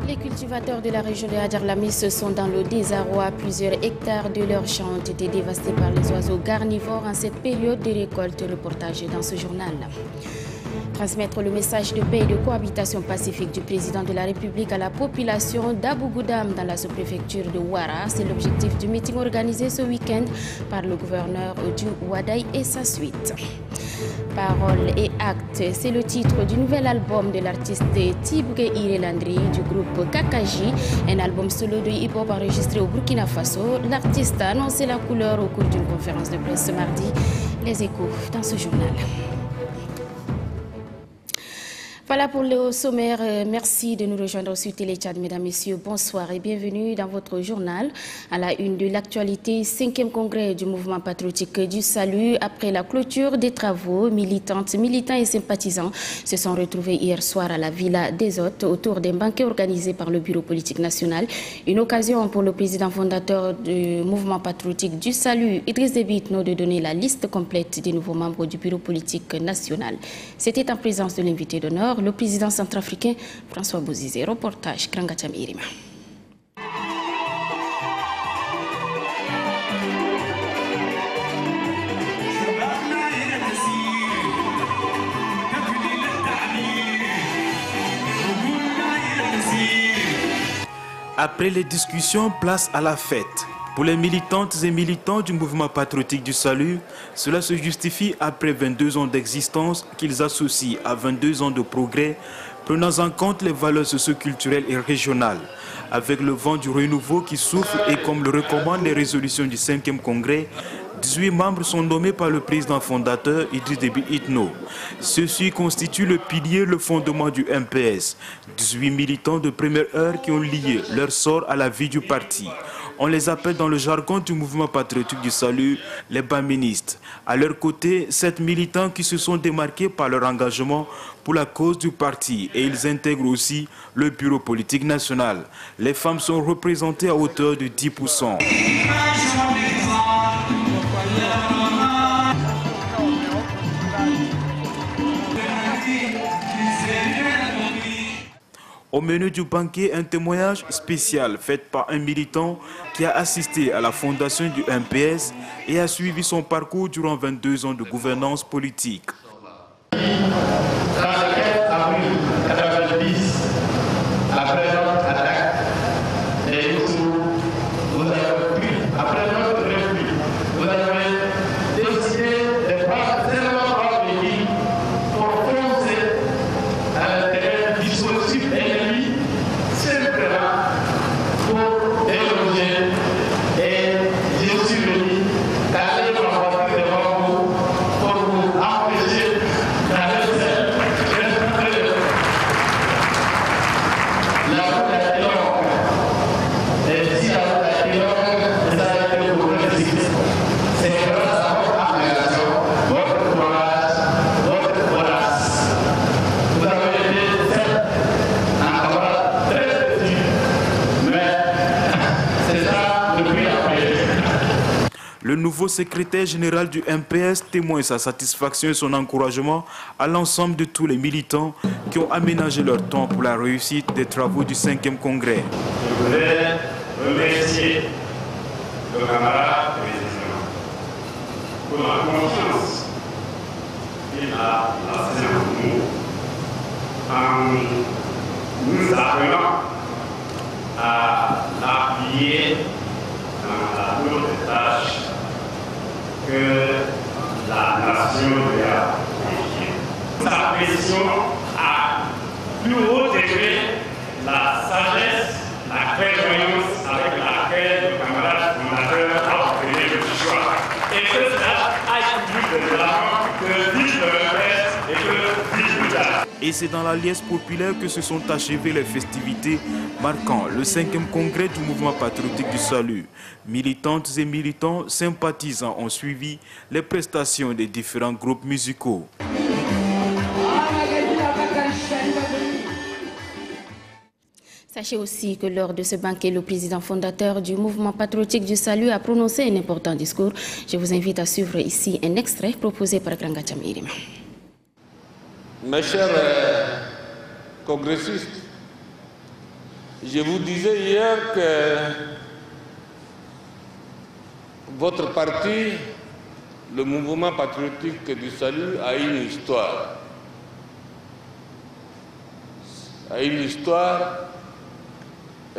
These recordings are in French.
Les cultivateurs de la région de Hadjarlamis sont dans le désarroi. Plusieurs hectares de leurs champs ont été dévastés par les oiseaux carnivores en cette période de récolte. Reportage dans ce journal. Transmettre le message de paix et de cohabitation pacifique du président de la République à la population d'Abougoudam dans la sous-préfecture de Ouara. C'est l'objectif du meeting organisé ce week-end par le gouverneur du Ouadaï et sa suite. Paroles et actes, c'est le titre du nouvel album de l'artiste Tibouké Irelandri du groupe Kakaji, un album solo de hip-hop enregistré au Burkina Faso. L'artiste a annoncé la couleur au cours d'une conférence de presse ce mardi. Les échos dans ce journal. Voilà pour le sommaire. Merci de nous rejoindre sur Téléchat, mesdames, messieurs. Bonsoir et bienvenue dans votre journal. À la une de l'actualité, 5e congrès du mouvement patriotique du salut. Après la clôture des travaux, militants et sympathisants se sont retrouvés hier soir à la Villa des Hôtes autour d'un banquet organisé par le Bureau politique national. Une occasion pour le président fondateur du mouvement patriotique du salut, Idriss Déby Itno, de donner la liste complète des nouveaux membres du Bureau politique national. C'était en présence de l'invité d'honneur, le président centrafricain François Bozizé. Reportage Krangacham Irima. Après les discussions, place à la fête. Pour les militantes et militants du mouvement patriotique du salut, cela se justifie après 22 ans d'existence qu'ils associent à 22 ans de progrès, prenant en compte les valeurs socio-culturelles et régionales. Avec le vent du renouveau qui souffle et comme le recommandent les résolutions du 5e congrès, 18 membres sont nommés par le président fondateur Idriss Déby Itno. Ceux-ci constituent le pilier, le fondement du MPS. 18 militants de première heure qui ont lié leur sort à la vie du parti. On les appelle dans le jargon du mouvement patriotique du salut les baministes. À leur côté, 7 militants qui se sont démarqués par leur engagement pour la cause du parti et ils intègrent aussi le bureau politique national. Les femmes sont représentées à hauteur de 10%. Au menu du banquet, un témoignage spécial fait par un militant qui a assisté à la fondation du MPS et a suivi son parcours durant 22 ans de gouvernance politique. Dans le 4 avril 1990, la présente attaque des Hutus, vous avez pris, après notre république, vous avez décidé de prendre tellement de pays pour foncer à l'intérieur du dispositif ennemi, simplement pour déloger. Et je suis venu d'aller rencontrer devant vous pour vous empêcher d'aller faire la route a été longue. Et si la route a été longue, ça a été pour le réussir. C'est grâce à votre abnégation, votre courage, votre audace. Vous avez été certes un camarade très petit, mais c'est ça depuis la paix. Le nouveau secrétaire général du MPS témoigne sa satisfaction et son encouragement à l'ensemble de tous les militants qui ont aménagé leur temps pour la réussite des travaux du 5e congrès. Je voudrais remercier le camarade président pour la confiance qu'il a placée en nous en nous appelant à l'appuyer dans la lourde tâche que la nation lui a confiée. Sa pression a plus haut degré la sagesse, la clairvoyance avec laquelle le camarade fondateur a obtenu le choix. Et que cela aille plus de l'avant que vive le reste et que vive le tard. Et c'est dans la liesse populaire que se sont achevées les festivités marquant le 5e congrès du mouvement patriotique du salut. Militantes et militants sympathisants ont suivi les prestations des différents groupes musicaux. Sachez aussi que lors de ce banquet, le président fondateur du mouvement patriotique du salut a prononcé un important discours. Je vous invite à suivre ici un extrait proposé par Granga Chamirima. Mes chers congressistes, je vous disais hier que votre parti, le mouvement patriotique du salut, a une histoire.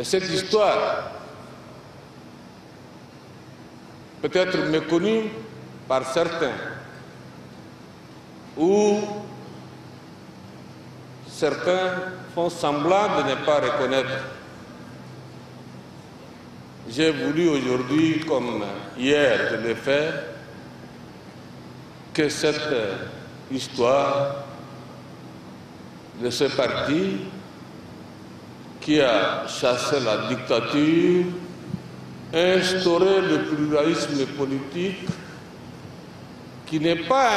Et cette histoire peut être méconnue par certains ou certains font semblant de ne pas reconnaître. J'ai voulu aujourd'hui, comme hier je l'ai fait, que cette histoire de ce parti qui a chassé la dictature, instauré le pluralisme politique, qui n'est pas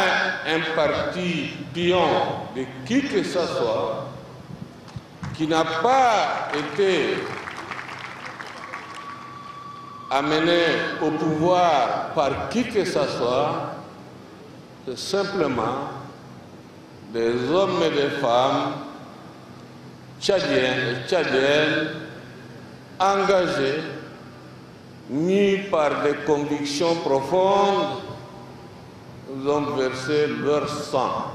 un parti pion de qui que ce soit, qui n'a pas été amené au pouvoir par qui que ce soit, c'est simplement des hommes et des femmes tchadiens et tchadiennes engagés, mis par des convictions profondes, nous ont versé leur sang.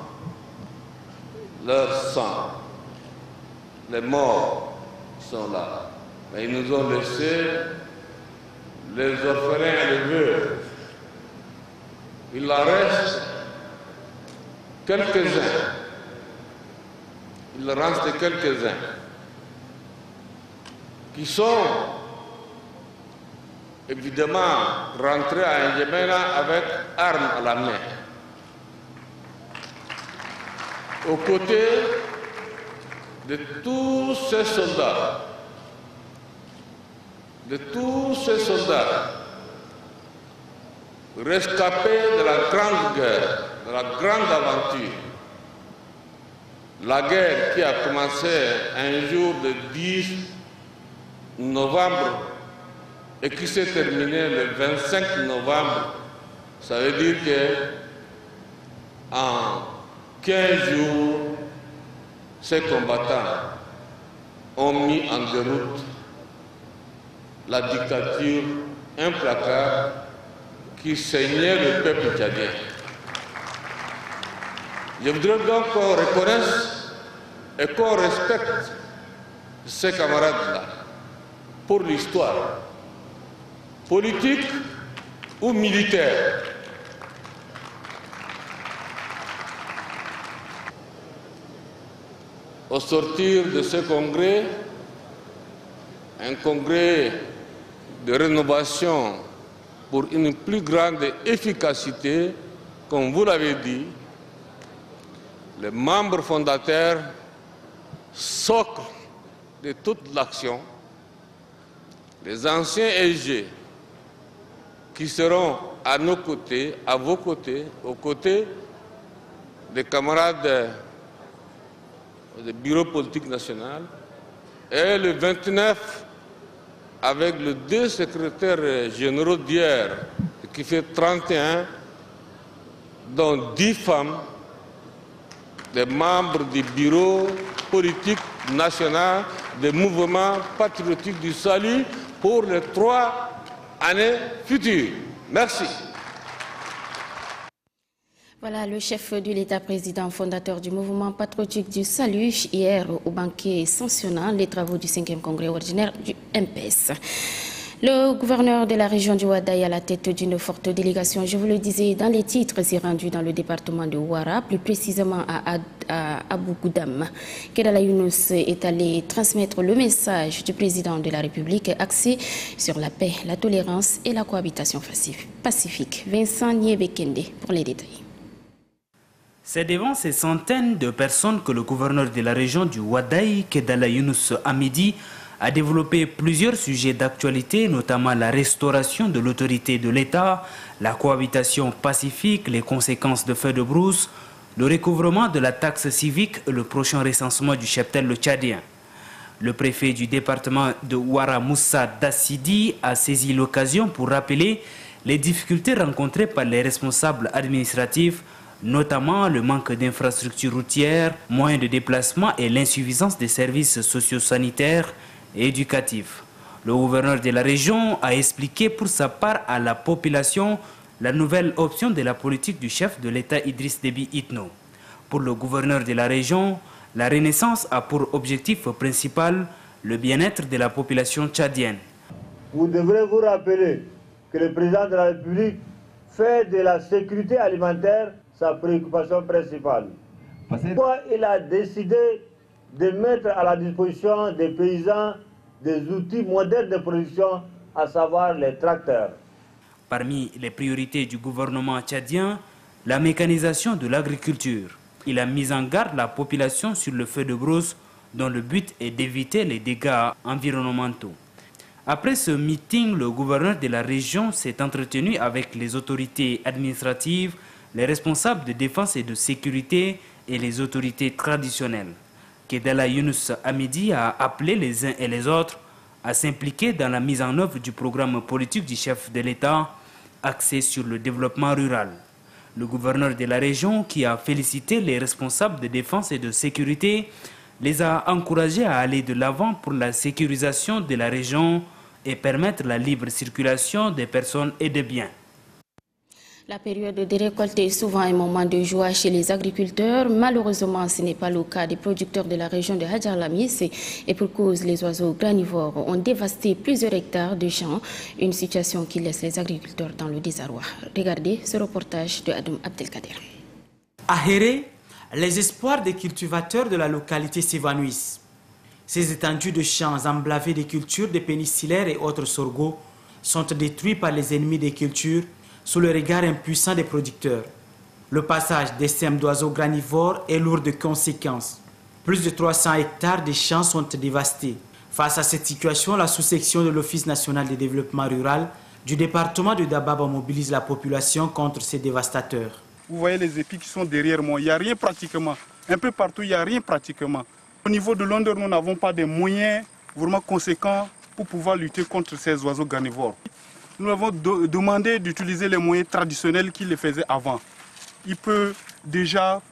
Les morts sont là. Mais ils nous ont laissé les orphelins et les veuves. Il en reste quelques-uns. Il reste quelques-uns qui sont évidemment rentrés à N'Djamena avec armes à la main. Aux côtés de tous ces soldats, rescapés de la grande guerre, de la grande aventure. La guerre qui a commencé un jour de 10 novembre et qui s'est terminée le 25 novembre, ça veut dire qu'en 15 jours, ces combattants ont mis en déroute la dictature implacable qui saignait le peuple tchadien. Je voudrais donc qu'on reconnaisse et qu'on respecte ces camarades-là pour l'histoire, politique ou militaire. Au sortir de ce congrès, un congrès de rénovation pour une plus grande efficacité, comme vous l'avez dit, les membres fondateurs, socle de toute l'action, les anciens SG qui seront à nos côtés, à vos côtés, aux côtés des camarades du bureau politique national, et le 29 avec les deux secrétaires généraux d'hier, qui fait 31, dont 10 femmes, des membres du bureau politique national des mouvements patriotiques du salut pour les 3 années futures. Merci. Voilà le chef de l'État président fondateur du mouvement patriotique du salut hier au banquet sanctionnant les travaux du 5e congrès ordinaire du MPS. Le gouverneur de la région du Ouaddaï à la tête d'une forte délégation, je vous le disais dans les titres, s'est rendu dans le département de Ouara, plus précisément à Abou-Goudam. Kedala Younous est allé transmettre le message du président de la République axé sur la paix, la tolérance et la cohabitation pacifique. Vincent Niébekende pour les détails. C'est devant ces centaines de personnes que le gouverneur de la région du Ouaddaï, Kedala Younous Hamidi, a développé plusieurs sujets d'actualité, notamment la restauration de l'autorité de l'État, la cohabitation pacifique, les conséquences de feux de brousse, le recouvrement de la taxe civique et le prochain recensement du cheptel tchadien. Le préfet du département de Ouara, Moussa Dassidi, a saisi l'occasion pour rappeler les difficultés rencontrées par les responsables administratifs, notamment le manque d'infrastructures routières, moyens de déplacement et l'insuffisance des services socio-sanitaires et éducatifs. Le gouverneur de la région a expliqué pour sa part à la population la nouvelle option de la politique du chef de l'État Idriss Déby Itno. Pour le gouverneur de la région, la Renaissance a pour objectif principal le bien-être de la population tchadienne. Vous devrez vous rappeler que le président de la République fait de la sécurité alimentaire sa préoccupation principale. Pourquoi il a décidé de mettre à la disposition des paysans des outils modernes de production, à savoir les tracteurs. Parmi les priorités du gouvernement tchadien, la mécanisation de l'agriculture. Il a mis en garde la population sur le feu de brousse dont le but est d'éviter les dégâts environnementaux. Après ce meeting, le gouverneur de la région s'est entretenu avec les autorités administratives, les responsables de défense et de sécurité et les autorités traditionnelles. Kedala Younous Hamidi a appelé les uns et les autres à s'impliquer dans la mise en œuvre du programme politique du chef de l'État axé sur le développement rural. Le gouverneur de la région, qui a félicité les responsables de défense et de sécurité, les a encouragés à aller de l'avant pour la sécurisation de la région et permettre la libre circulation des personnes et des biens. La période de récolte est souvent un moment de joie chez les agriculteurs. Malheureusement, ce n'est pas le cas des producteurs de la région de Hadjar Lamis. Et pour cause, les oiseaux granivores ont dévasté plusieurs hectares de champs. Une situation qui laisse les agriculteurs dans le désarroi. Regardez ce reportage de Adam Abdelkader. À Héré, les espoirs des cultivateurs de la localité s'évanouissent. Ces étendues de champs emblavés de cultures de pénissillaires et autres sorgho sont détruits par les ennemis des cultures sous le regard impuissant des producteurs. Le passage des sèmes d'oiseaux granivores est lourd de conséquences. Plus de 300 hectares de champs sont dévastés. Face à cette situation, la sous-section de l'Office national de développement rural du département de Dababa mobilise la population contre ces dévastateurs. Vous voyez les épis qui sont derrière moi, il n'y a rien pratiquement. Un peu partout, il n'y a rien pratiquement. Au niveau de l'ondeur, nous n'avons pas de moyens vraiment conséquents pour pouvoir lutter contre ces oiseaux granivores. Nous avons demandé d'utiliser les moyens traditionnels qu'il les faisait avant. Il peut déjà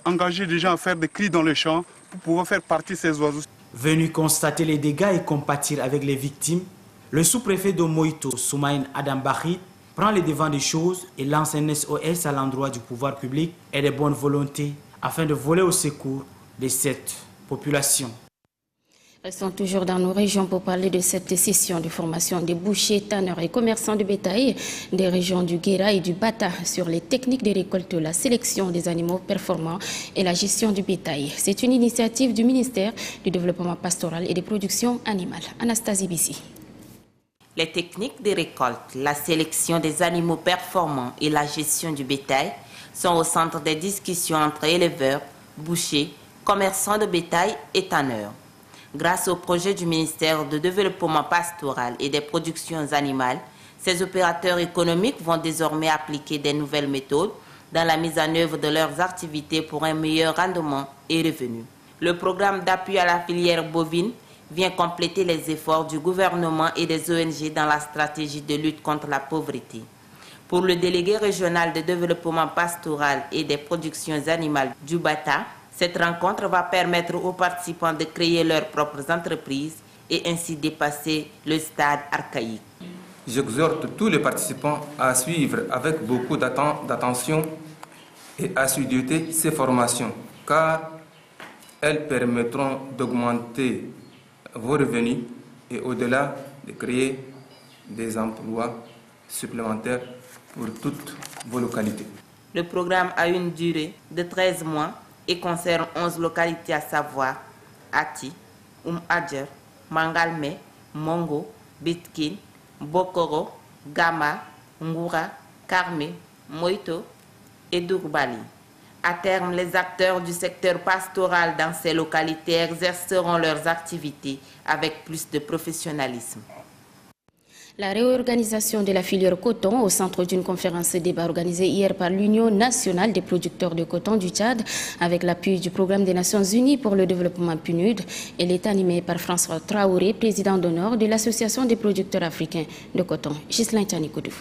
engager des gens à faire des cris dans les champs pour pouvoir faire partir ces oiseaux. Venu constater les dégâts et compatir avec les victimes, le sous-préfet de Moïto, Soumaïn Adam Bahid, prend les devants des choses et lance un SOS à l'endroit du pouvoir public et des bonnes volontés afin de voler au secours de cette population. Restons toujours dans nos régions pour parler de cette session de formation des bouchers, tanneurs et commerçants de bétail des régions du Guéra et du Bata sur les techniques de récolte, la sélection des animaux performants et la gestion du bétail. C'est une initiative du ministère du Développement pastoral et des productions animales. Anastasie Bissi. Les techniques de récolte, la sélection des animaux performants et la gestion du bétail sont au centre des discussions entre éleveurs, bouchers, commerçants de bétail et tanneurs. Grâce au projet du ministère du Développement pastoral et des productions animales, ces opérateurs économiques vont désormais appliquer des nouvelles méthodes dans la mise en œuvre de leurs activités pour un meilleur rendement et revenu. Le programme d'appui à la filière bovine vient compléter les efforts du gouvernement et des ONG dans la stratégie de lutte contre la pauvreté. Pour le délégué régional de développement pastoral et des productions animales du Bata, cette rencontre va permettre aux participants de créer leurs propres entreprises et ainsi dépasser le stade archaïque. J'exhorte tous les participants à suivre avec beaucoup d'attention et assiduité ces formations, car elles permettront d'augmenter vos revenus et au-delà de créer des emplois supplémentaires pour toutes vos localités. Le programme a une durée de 13 mois et concerne 11 localités à savoir Ati, Adjer, Mangalme, Mongo, Bitkin, Bokoro, Gama, Ngoura, Karmé, Moïto et Dourbali. À terme, les acteurs du secteur pastoral dans ces localités exerceront leurs activités avec plus de professionnalisme. La réorganisation de la filière coton au centre d'une conférence débat organisée hier par l'Union nationale des producteurs de coton du Tchad avec l'appui du Programme des Nations Unies pour le développement PNUD. Elle est animée par François Traoré, président d'honneur de l'Association des producteurs africains de coton. Ghislain Tchanikoudou.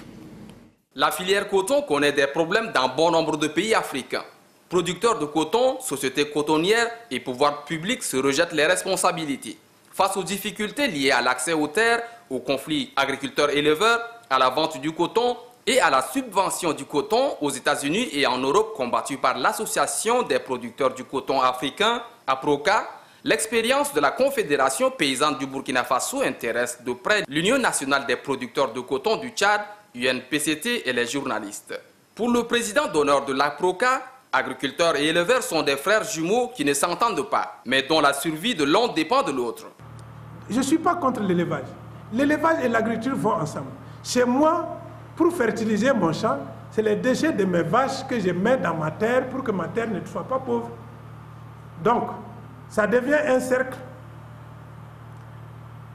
La filière coton connaît des problèmes dans bon nombre de pays africains. Producteurs de coton, sociétés cotonnières et pouvoirs publics se rejettent les responsabilités. Face aux difficultés liées à l'accès aux terres, aux conflits agriculteurs-éleveurs, à la vente du coton et à la subvention du coton aux États-Unis et en Europe combattue par l'Association des producteurs du coton africain, APROCA, l'expérience de la Confédération paysanne du Burkina Faso intéresse de près l'Union nationale des producteurs de coton du Tchad, UNPCT et les journalistes. Pour le président d'honneur de l'APROCA, agriculteurs et éleveurs sont des frères jumeaux qui ne s'entendent pas, mais dont la survie de l'un dépend de l'autre. Je ne suis pas contre l'élevage. L'élevage et l'agriculture vont ensemble. Chez moi, pour fertiliser mon champ, c'est les déchets de mes vaches que je mets dans ma terre pour que ma terre ne soit pas pauvre. Donc, ça devient un cercle.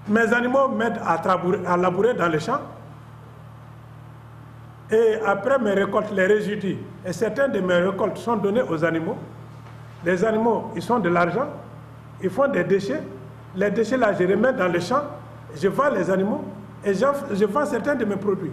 Mes animaux m'aident à labourer dans les champs. Et après mes récoltes, les résidus, et certains de mes récoltes sont donnés aux animaux. Les animaux, ils sont de l'argent, ils font des déchets. Les déchets là, je les remets dans les champs, je vends les animaux et je vends certains de mes produits.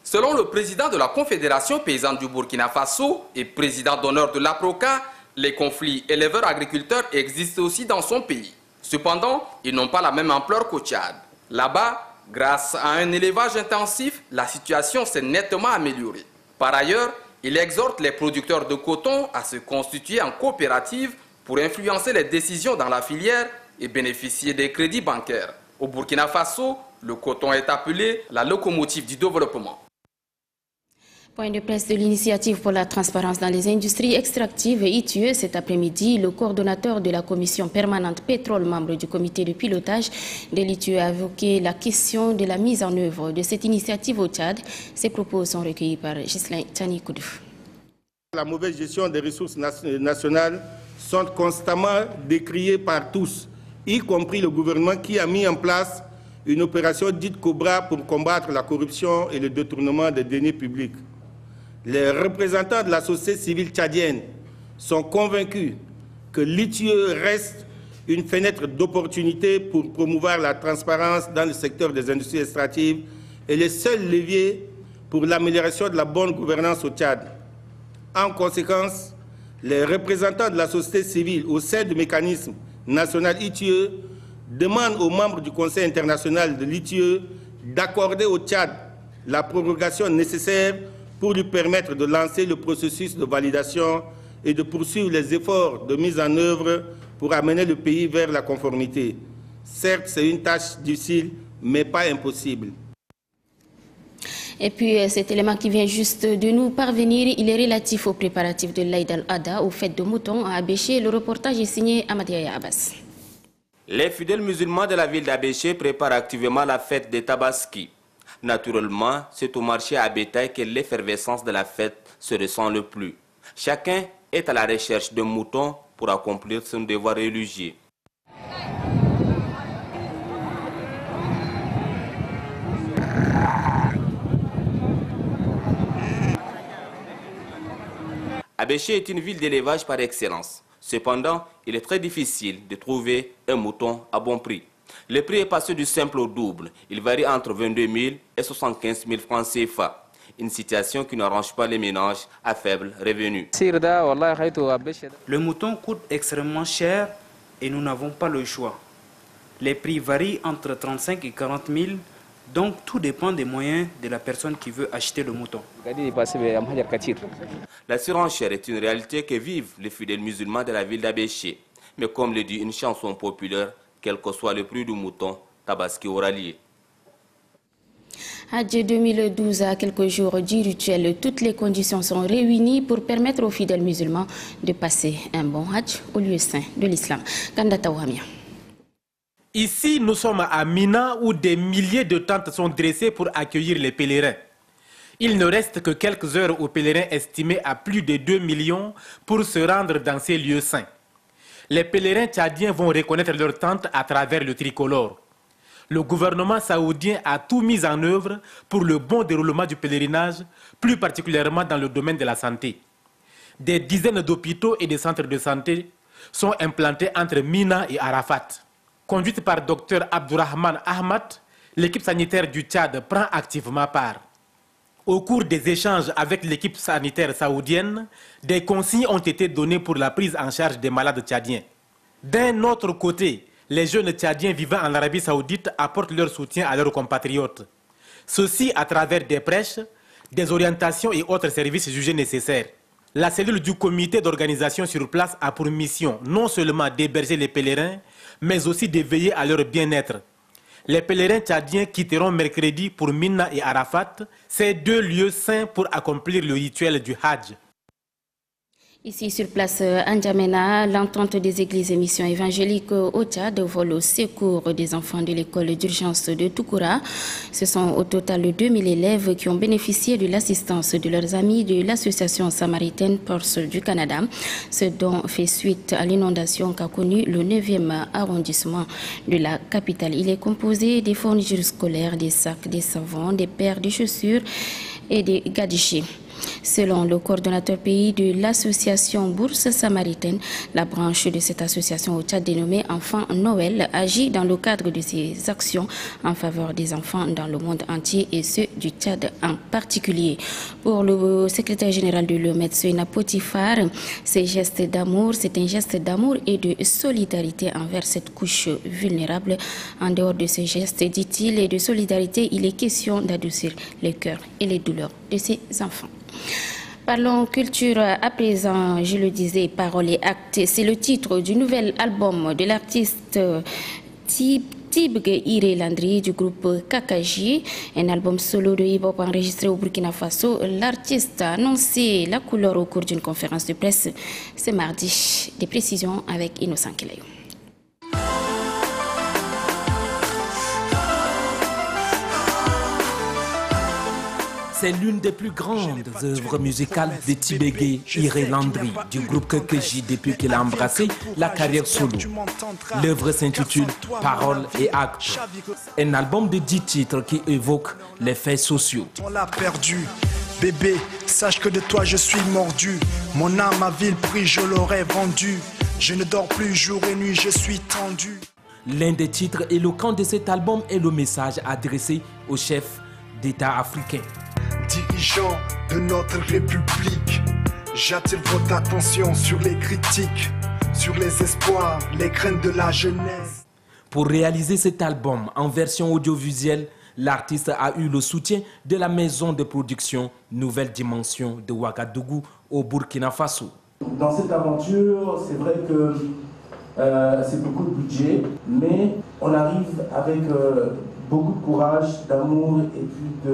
Selon le président de la Confédération paysanne du Burkina Faso et président d'honneur de l'APROCA, les conflits éleveurs-agriculteurs existent aussi dans son pays. Cependant, ils n'ont pas la même ampleur qu'au Tchad. Là-bas, grâce à un élevage intensif, la situation s'est nettement améliorée. Par ailleurs, il exhorte les producteurs de coton à se constituer en coopérative pour influencer les décisions dans la filière et bénéficier des crédits bancaires. Au Burkina Faso, le coton est appelé la locomotive du développement. Point de presse de l'initiative pour la transparence dans les industries extractives ITIE cet après-midi. Le coordonnateur de la commission permanente pétrole, membre du comité de pilotage de l'ITIE, a évoqué la question de la mise en œuvre de cette initiative au Tchad. Ces propos sont recueillis par Ghislain Tchanikoudou. La mauvaise gestion des ressources nationales sont constamment décriées par tous, y compris le gouvernement qui a mis en place une opération dite Cobra pour combattre la corruption et le détournement des deniers publics. Les représentants de la société civile tchadienne sont convaincus que l'ITIE reste une fenêtre d'opportunité pour promouvoir la transparence dans le secteur des industries extractives et le seul levier pour l'amélioration de la bonne gouvernance au Tchad. En conséquence, les représentants de la société civile au sein du mécanisme national ITIE demandent aux membres du Conseil international de l'ITIE d'accorder au Tchad la prorogation nécessaire pour lui permettre de lancer le processus de validation et de poursuivre les efforts de mise en œuvre pour amener le pays vers la conformité. Certes, c'est une tâche difficile, mais pas impossible. Et puis cet élément qui vient juste de nous parvenir, il est relatif aux préparatifs de l'Aïd al-Adha, aux fêtes de moutons à Abéché. Le reportage est signé Amadia Abbas. Les fidèles musulmans de la ville d'Abéché préparent activement la fête des Tabaski. Naturellement, c'est au marché à bétail que l'effervescence de la fête se ressent le plus. Chacun est à la recherche de moutons pour accomplir son devoir religieux. Abéché est une ville d'élevage par excellence. Cependant, il est très difficile de trouver un mouton à bon prix. Le prix est passé du simple au double. Il varie entre 22 000 et 75 000 francs CFA. Une situation qui n'arrange pas les ménages à faible revenu. Le mouton coûte extrêmement cher et nous n'avons pas le choix. Les prix varient entre 35 et 40 000. Donc tout dépend des moyens de la personne qui veut acheter le mouton. La surenchère est une réalité que vivent les fidèles musulmans de la ville d'Abéché. Mais comme le dit une chanson populaire, quel que soit le prix du mouton, Tabaski aura lieu. Hajj 2012, à quelques jours du rituel, toutes les conditions sont réunies pour permettre aux fidèles musulmans de passer un bon Hajj au lieu saint de l'islam. Kandata Ouhamia. Ici, nous sommes à Mina où des milliers de tentes sont dressées pour accueillir les pèlerins. Il ne reste que quelques heures aux pèlerins estimés à plus de 2 millions pour se rendre dans ces lieux saints. Les pèlerins tchadiens vont reconnaître leurs tentes à travers le tricolore. Le gouvernement saoudien a tout mis en œuvre pour le bon déroulement du pèlerinage, plus particulièrement dans le domaine de la santé. Des dizaines d'hôpitaux et de centres de santé sont implantés entre Mina et Arafat. Conduite par Dr Abdurrahman Ahmad, l'équipe sanitaire du Tchad prend activement part. Au cours des échanges avec l'équipe sanitaire saoudienne, des consignes ont été données pour la prise en charge des malades tchadiens. D'un autre côté, les jeunes tchadiens vivant en Arabie saoudite apportent leur soutien à leurs compatriotes. Ceci à travers des prêches, des orientations et autres services jugés nécessaires. La cellule du comité d'organisation sur place a pour mission non seulement d'héberger les pèlerins, mais aussi de veiller à leur bien-être. Les pèlerins tchadiens quitteront mercredi pour Mina et Arafat, ces deux lieux saints pour accomplir le rituel du Hajj. Ici sur place à N'Djamena, l'entente des églises et missions évangéliques au Tchad vole au secours des enfants de l'école d'urgence de Toukoura. Ce sont au total 2000 élèves qui ont bénéficié de l'assistance de leurs amis de l'association samaritaine Pulse du Canada, ce dont fait suite à l'inondation qu'a connue le 9e arrondissement de la capitale. Il est composé des fournitures scolaires, des sacs, des savons, des paires de chaussures et des gadichés. Selon le coordonnateur pays de l'association Bourse Samaritaine, la branche de cette association au Tchad dénommée Enfants Noël agit dans le cadre de ses actions en faveur des enfants dans le monde entier et ceux du Tchad en particulier. Pour le secrétaire général de l'OMED, Soina Potifar, c'est un geste d'amour et de solidarité envers cette couche vulnérable. En dehors de ce geste, dit-il, et de solidarité, il est question d'adoucir les cœurs et les douleurs de ces enfants. Parlons culture à présent, je le disais, paroles et actes. C'est le titre du nouvel album de l'artiste Tibgue Iré Landry du groupe Kakaji, un album solo de hip-hop enregistré au Burkina Faso. L'artiste a annoncé la couleur au cours d'une conférence de presse ce mardi. Des précisions avec Innocent Kelayo. C'est l'une des plus grandes œuvres musicales de Tibgue Iré Landry du groupe Kakaji depuis qu'il a embrassé la carrière solo. L'œuvre s'intitule Paroles et actes, un album de 10 titres qui évoque les faits sociaux. On l'a perdu, bébé, sache que de toi je suis mordu. Mon âme à vil prix je l'aurais vendue. Je ne dors plus jour et nuit, je suis tendu. L'un des titres éloquents de cet album est le message adressé au chef d'État africain. Dirigeants de notre République, j'attire votre attention sur les critiques, sur les espoirs, les craintes de la jeunesse. Pour réaliser cet album en version audiovisuelle, l'artiste a eu le soutien de la maison de production Nouvelle Dimension de Ouagadougou au Burkina Faso. Dans cette aventure, c'est vrai que c'est beaucoup de budget, mais on arrive avec beaucoup de courage, d'amour et puis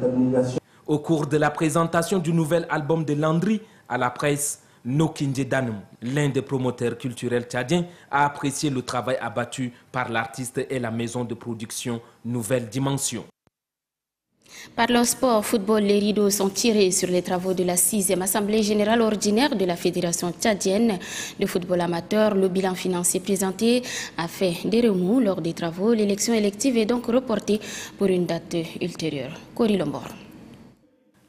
d'abnégation. Au cours de la présentation du nouvel album de Landry à la presse, Nokindje Danou, l'un des promoteurs culturels tchadiens, a apprécié le travail abattu par l'artiste et la maison de production Nouvelle Dimension. Par le sport football, les rideaux sont tirés sur les travaux de la 6e Assemblée générale ordinaire de la Fédération tchadienne de football amateur. Le bilan financier présenté a fait des remous lors des travaux. L'élection élective est donc reportée pour une date ultérieure. Cory Lombor.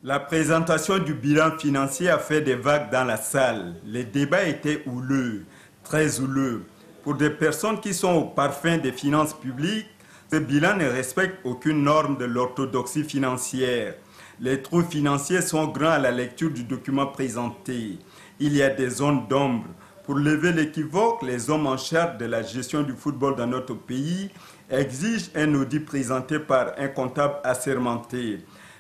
La présentation du bilan financier a fait des vagues dans la salle. Les débats étaient houleux, très houleux. Pour des personnes qui sont au parfum des finances publiques, ce bilan ne respecte aucune norme de l'orthodoxie financière. Les trous financiers sont grands à la lecture du document présenté. Il y a des zones d'ombre. Pour lever l'équivoque, les hommes en charge de la gestion du football dans notre pays exigent un audit présenté par un comptable assermenté.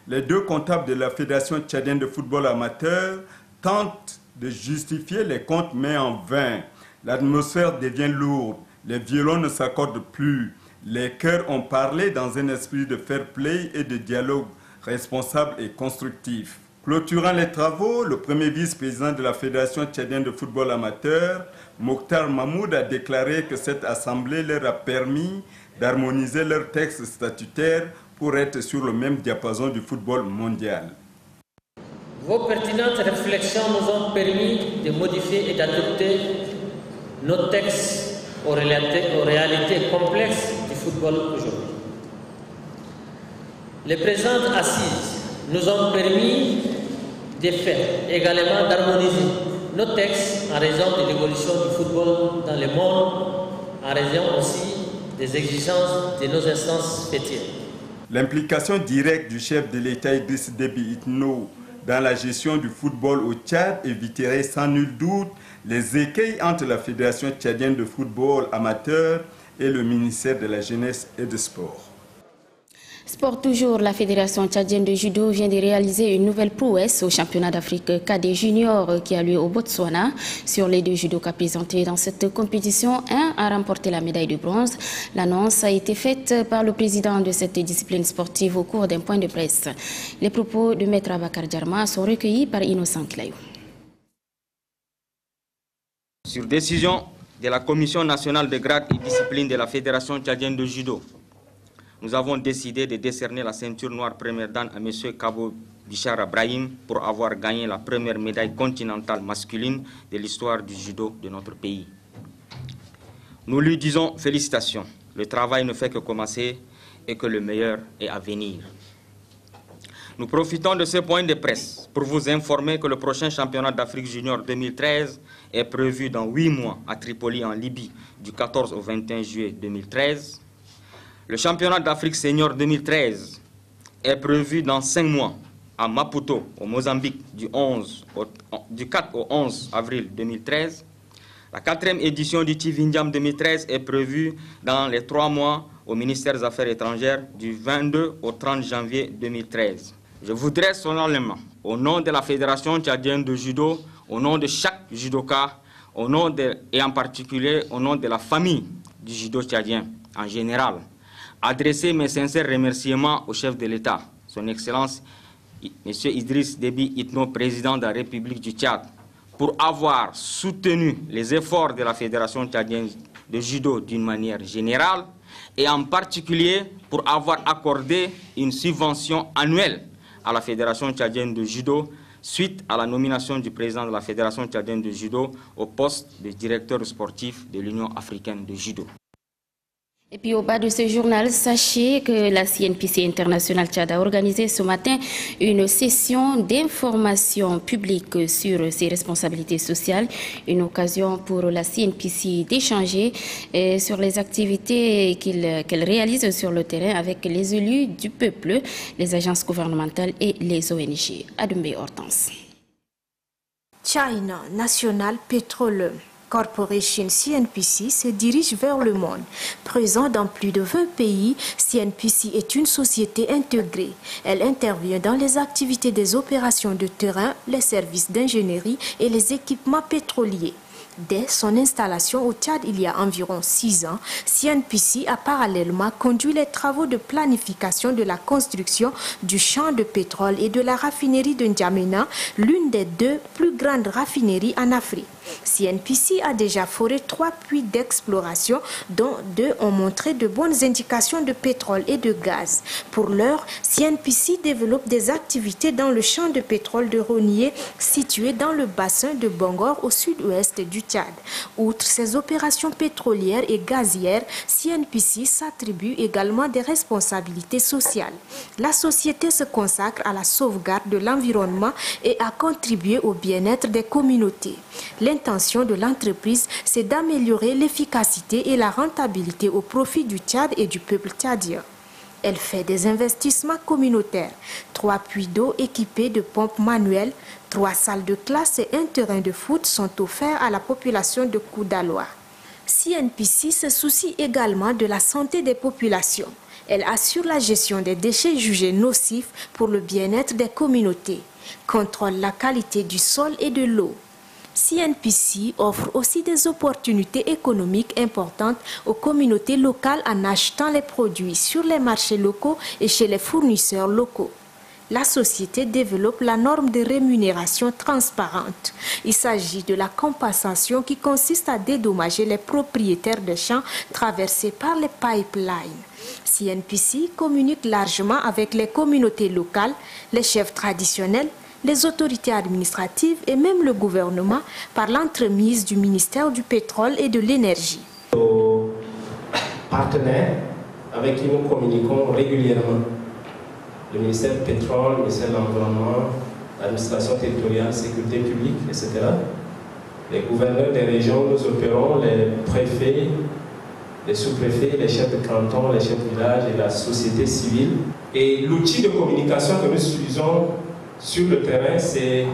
Les deux comptables de la Fédération tchadienne de football amateur tentent de justifier les comptes, mais en vain. L'atmosphère devient lourde. Les violons ne s'accordent plus. Les chœurs ont parlé dans un esprit de fair play et de dialogue responsable et constructif. Clôturant les travaux, le premier vice-président de la Fédération tchadienne de football amateur, Mokhtar Mahmoud, a déclaré que cette assemblée leur a permis d'harmoniser leurs textes statutaires pour être sur le même diapason du football mondial. Vos pertinentes réflexions nous ont permis de modifier et d'adopter nos textes aux réalités complexes du football aujourd'hui. Les présentes assises nous ont permis de faire également d'harmoniser nos textes en raison de l'évolution du football dans le monde, en raison aussi des exigences de nos instances fêtières. L'implication directe du chef de l'État Idriss Déby Itno dans la gestion du football au Tchad éviterait sans nul doute les écueils entre la Fédération tchadienne de football amateur et le ministère de la Jeunesse et des Sports. Sport toujours, la Fédération tchadienne de judo vient de réaliser une nouvelle prouesse au championnat d'Afrique cadet junior qui a lieu au Botswana. Sur les 2 judokas présentés dans cette compétition, un a remporté la médaille de bronze. L'annonce a été faite par le président de cette discipline sportive au cours d'un point de presse. Les propos de Maître Abakar Djarma sont recueillis par Innocent Clayou. Sur décision de la Commission nationale de grades et discipline de la Fédération tchadienne de judo, nous avons décidé de décerner la ceinture noire première dan à M. Kabo Bichara Brahim pour avoir gagné la première médaille continentale masculine de l'histoire du judo de notre pays. Nous lui disons félicitations. Le travail ne fait que commencer et que le meilleur est à venir. Nous profitons de ce point de presse pour vous informer que le prochain championnat d'Afrique junior 2013 est prévu dans 8 mois à Tripoli en Libye du 14 au 21 juillet 2013. Le championnat d'Afrique senior 2013 est prévu dans 5 mois à Maputo, au Mozambique, du 4 au 11 avril 2013. La 4e édition du Tivindiam 2013 est prévue dans les 3 mois au ministère des Affaires étrangères du 22 au 30 janvier 2013. Je voudrais solennellement, au nom de la Fédération tchadienne de judo, au nom de chaque judoka, et en particulier au nom de la famille du judo tchadien en général, adresser mes sincères remerciements au chef de l'État, son Excellence M. Idriss Déby Itno, président de la République du Tchad, pour avoir soutenu les efforts de la Fédération tchadienne de judo d'une manière générale et en particulier pour avoir accordé une subvention annuelle à la Fédération tchadienne de judo suite à la nomination du président de la Fédération tchadienne de judo au poste de directeur sportif de l'Union africaine de judo. Et puis au bas de ce journal, sachez que la CNPC International Tchad a organisé ce matin une session d'information publique sur ses responsabilités sociales, une occasion pour la CNPC d'échanger sur les activités qu'elle réalise sur le terrain avec les élus du peuple, les agences gouvernementales et les ONG. Adumbe Hortense. China National Petroleum Corporation CNPC se dirige vers le monde. Présent dans plus de 20 pays, CNPC est une société intégrée. Elle intervient dans les activités des opérations de terrain, les services d'ingénierie et les équipements pétroliers. Dès son installation au Tchad il y a environ 6 ans, CNPC a parallèlement conduit les travaux de planification de la construction du champ de pétrole et de la raffinerie de N'Djamena, l'une des 2 plus grandes raffineries en Afrique. CNPC a déjà foré 3 puits d'exploration, dont 2 ont montré de bonnes indications de pétrole et de gaz. Pour l'heure, CNPC développe des activités dans le champ de pétrole de Ronier, situé dans le bassin de Bangor au sud-ouest du Tchad. Outre ses opérations pétrolières et gazières, CNPC s'attribue également des responsabilités sociales. La société se consacre à la sauvegarde de l'environnement et à contribuer au bien-être des communautés. L'intention de l'entreprise, c'est d'améliorer l'efficacité et la rentabilité au profit du Tchad et du peuple tchadien. Elle fait des investissements communautaires, 3 puits d'eau équipés de pompes manuelles, 3 salles de classe et un terrain de foot sont offerts à la population de Koudaloa. CNPC se soucie également de la santé des populations. Elle assure la gestion des déchets jugés nocifs pour le bien-être des communautés, contrôle la qualité du sol et de l'eau. CNPC offre aussi des opportunités économiques importantes aux communautés locales en achetant les produits sur les marchés locaux et chez les fournisseurs locaux. La société développe la norme de rémunération transparente. Il s'agit de la compensation qui consiste à dédommager les propriétaires de champs traversés par les pipelines. CNPC communique largement avec les communautés locales, les chefs traditionnels, les autorités administratives et même le gouvernement par l'entremise du ministère du pétrole et de l'énergie. Nos partenaires avec qui nous communiquons régulièrement. Le ministère du Pétrole, le ministère de l'Environnement, l'administration territoriale, sécurité publique, etc. Les gouverneurs des régions, nous opérons, les préfets, les sous-préfets, les chefs de canton, les chefs de village et la société civile. Et l'outil de communication que nous utilisons sur le terrain, c'est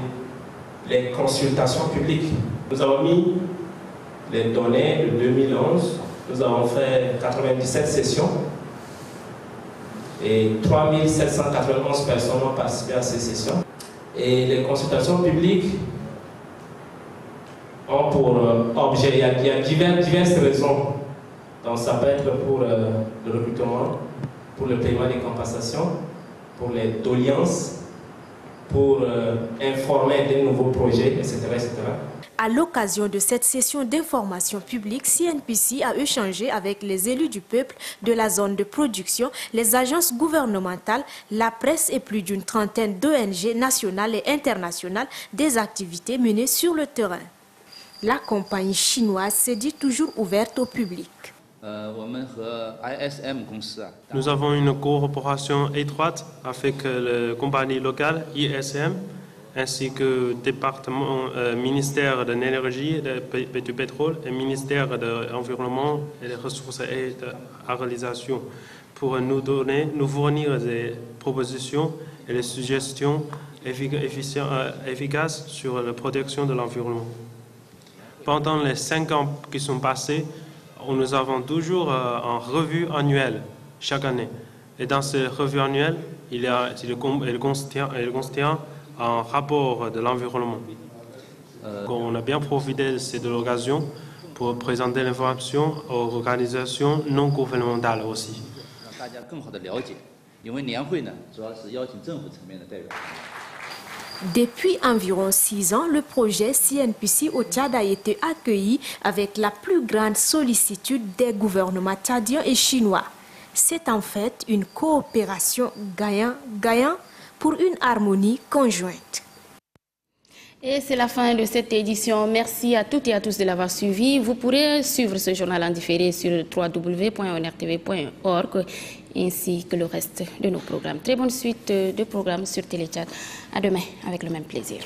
les consultations publiques. Nous avons mis les données de 2011, nous avons fait 97 sessions et 3791 personnes ont participé à ces sessions. Et les consultations publiques ont pour objet, il y a diverses raisons. Donc ça peut être pour le recrutement, pour le paiement des compensations, pour les doléances, pour informer des nouveaux projets, etc., etc. À l'occasion de cette session d'information publique, CNPC a échangé avec les élus du peuple de la zone de production, les agences gouvernementales, la presse et plus d'une trentaine d'ONG nationales et internationales des activités menées sur le terrain. La compagnie chinoise se dit toujours ouverte au public. Nous avons une coopération étroite avec la compagnie locale ISM ainsi que le département ministère de l'énergie et du pétrole et ministère de l'environnement et des ressources et de la réalisation pour nous fournir des propositions et des suggestions efficaces sur la protection de l'environnement. Pendant les 5 ans qui sont passés, nous avons toujours une revue annuelle chaque année. Et dans cette revue annuelle, il contient un rapport de l'environnement. On a bien profité de cette occasion pour présenter l'information aux organisations non gouvernementales aussi. Depuis environ 6 ans, le projet CNPC au Tchad a été accueilli avec la plus grande sollicitude des gouvernements tchadiens et chinois. C'est en fait une coopération gagnant-gagnant pour une harmonie conjointe. Et c'est la fin de cette édition. Merci à toutes et à tous de l'avoir suivi. Vous pourrez suivre ce journal en différé sur www.onrtv.org ainsi que le reste de nos programmes. Très bonne suite de programmes sur Télé Tchad. À demain avec le même plaisir.